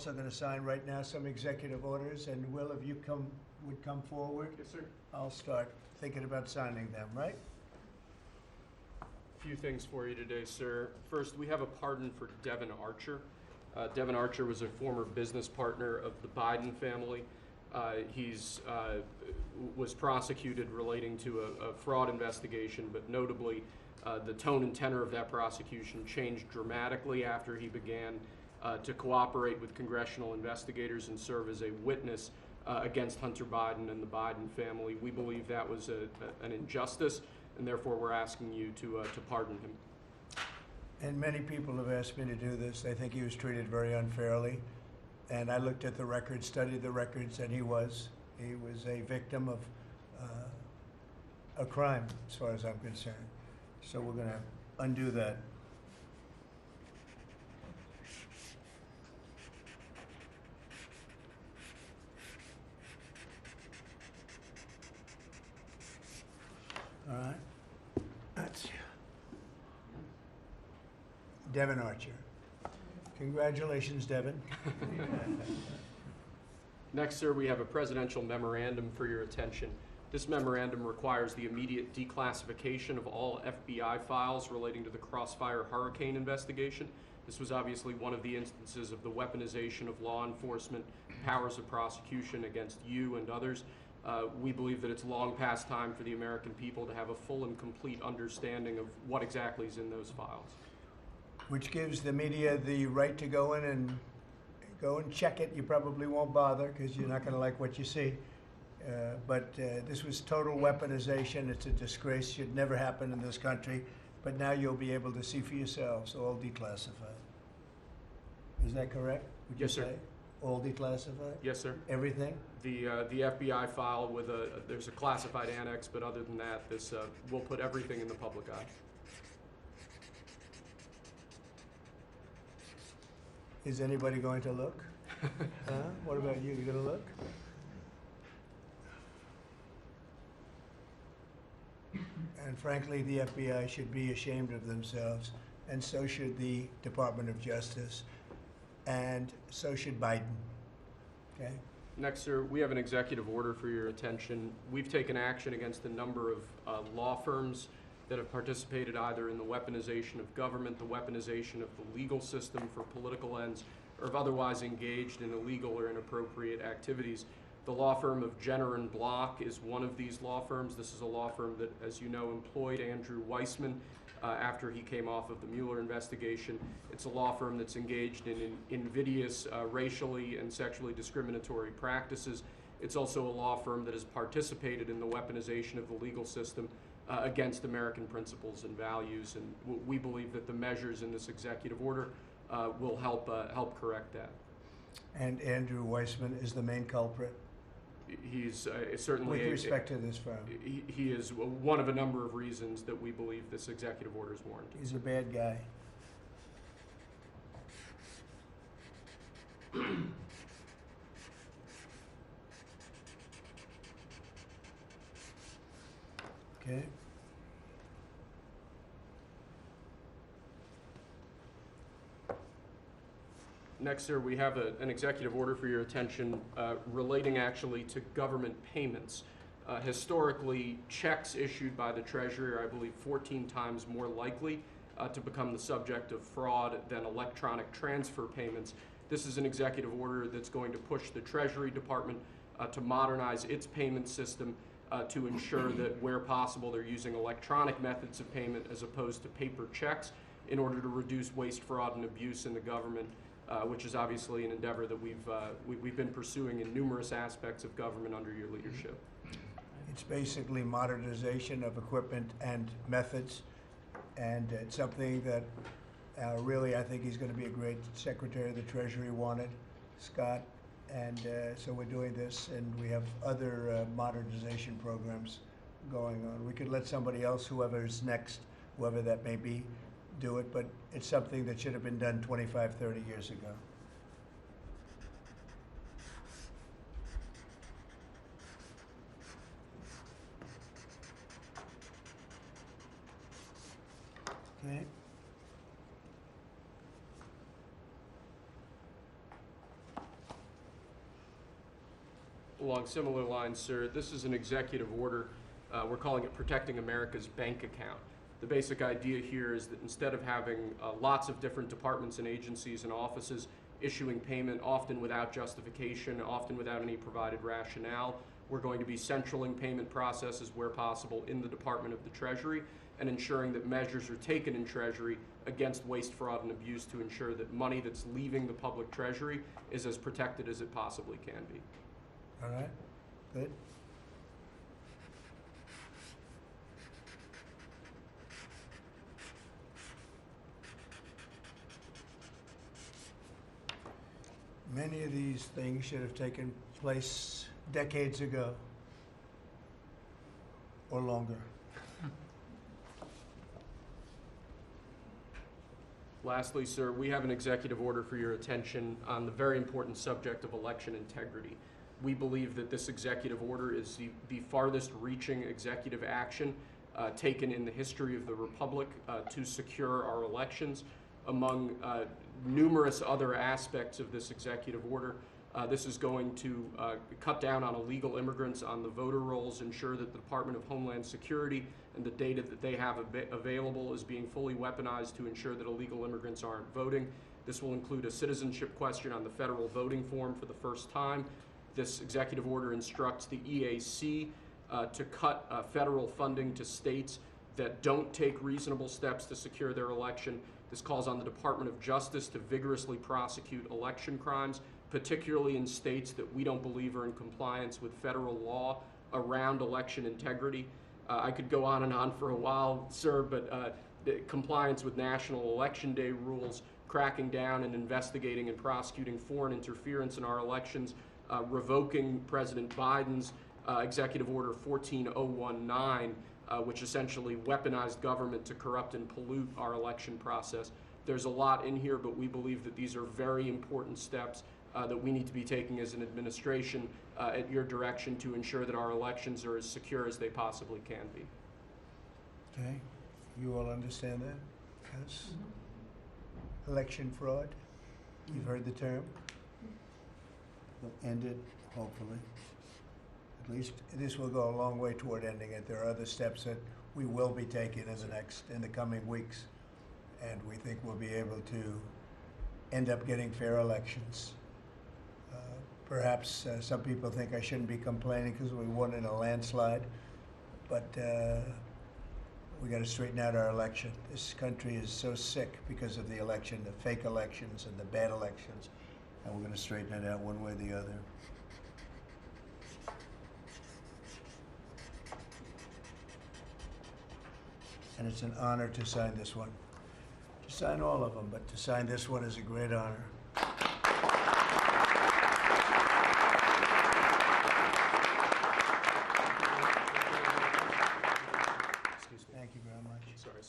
Also going to sign right now some executive orders, and Will, if you would come forward. Yes, sir. I'll start thinking about signing them, right? A few things for you today, sir. First, we have a pardon for Devin Archer. Devin Archer was a former business partner of the Biden family. He's was prosecuted relating to a fraud investigation, but notably, the tone and tenor of that prosecution changed dramatically after he began to cooperate with congressional investigators and serve as a witness against Hunter Biden and the Biden family. We believe that was an injustice, and therefore we're asking you to pardon him. And many people have asked me to do this. They think he was treated very unfairly. And I looked at the records, studied the records, and he was a victim of a crime, as far as I'm concerned. So we're going to undo that. All right. That's Devin Archer. Congratulations, Devin. Next, sir, we have a presidential memorandum for your attention. This memorandum requires the immediate declassification of all FBI files relating to the Crossfire Hurricane investigation. This was obviously one of the instances of the weaponization of law enforcement powers of prosecution against you and others. We believe that it's long past time for the American people to have a full and complete understanding of what exactly is in those files. Which gives the media the right to go in and check it. You probably won't bother because you're not going to like what you see. But this was total weaponization. It's a disgrace. Should never happen in this country. But now you'll be able to see for yourselves, all declassified. Is that correct? Would you Yes, sir. say? All declassified? Yes, sir. Everything? The FBI file with there's a classified annex, but other than that, this will put everything in the public eye. Is anybody going to look? Huh? What about you? You going to look? And frankly, the FBI should be ashamed of themselves, and so should the Department of Justice, and so should Biden. Okay? Next, sir, we have an executive order for your attention. We've taken action against a number of law firms that have participated either in the weaponization of government, the weaponization of the legal system for political ends, or have otherwise engaged in illegal or inappropriate activities. The law firm of Jenner and Block is one of these law firms. This is a law firm that, as you know, employed Andrew Weissman after he came off of the Mueller investigation. It's a law firm that's engaged in invidious racially and sexually discriminatory practices. It's also a law firm that has participated in the weaponization of the legal system against American principles and values, and we believe that the measures in this executive order will help correct that. And Andrew Weissman is the main culprit? He's certainly with respect to this firm. He is one of a number of reasons that we believe this executive order is warranted. He's a bad guy. Okay. Next, sir, we have an executive order for your attention relating actually to government payments. Historically, checks issued by the Treasury are, I believe, 14 times more likely to become the subject of fraud than electronic transfer payments. This is an executive order that's going to push the Treasury Department to modernize its payment system to ensure that where possible they're using electronic methods of payment as opposed to paper checks in order to reduce waste, fraud, and abuse in the government. Which is obviously an endeavor that we've been pursuing in numerous aspects of government under your leadership. It's basically modernization of equipment and methods, and it's something that really I think he's going to be a great Secretary of the Treasury wanted, Scott, and so we're doing this, and we have other modernization programs going on. We could let somebody else, whoever's next, whoever that may be, do it, but it's something that should have been done 25, 30 years ago. Okay. Along similar lines, sir, this is an executive order. We're calling it Protecting America's Bank Account. The basic idea here is that instead of having lots of different departments and agencies and offices issuing payment, often without justification, often without any provided rationale, we're going to be centraling payment processes where possible in the Department of the Treasury and ensuring that measures are taken in Treasury against waste, fraud, and abuse to ensure that money that's leaving the public treasury is as protected as it possibly can be. All right, good. Many of these things should have taken place decades ago or longer. Lastly, sir, we have an executive order for your attention on the very important subject of election integrity. We believe that this executive order is the farthest reaching executive action taken in the history of the Republic to secure our elections. Among numerous other aspects of this executive order, this is going to cut down on illegal immigrants on the voter rolls, ensure that the Department of Homeland Security and the data that they have available is being fully weaponized to ensure that illegal immigrants aren't voting. This will include a citizenship question on the federal voting form for the first time. This executive order instructs the EAC to cut federal funding to states that don't take reasonable steps to secure their election. This calls on the Department of Justice to vigorously prosecute election crimes, particularly in states that we don't believe are in compliance with federal law around election integrity. I could go on and on for a while, sir, but compliance with National Election Day rules, cracking down and investigating and prosecuting foreign interference in our elections, revoking President Biden's Executive Order 14019, which essentially weaponized government to corrupt and pollute our election process. There's a lot in here, but we believe that these are very important steps that we need to be taking as an administration at your direction to ensure that our elections are as secure as they possibly can be. Okay, you all understand that? Yes? Election fraud, you've heard the term. Will end it, hopefully. At least this will go a long way toward ending it. There are other steps that we will be taking in the coming weeks, and we think we'll be able to end up getting fair elections. Perhaps some people think I shouldn't be complaining because we won in a landslide, but we got to straighten out our election. This country is so sick because of the election, the fake elections and the bad elections, and we're going to straighten it out one way or the other. And it's an honor to sign this one. To sign all of them, but to sign this one is a great honor.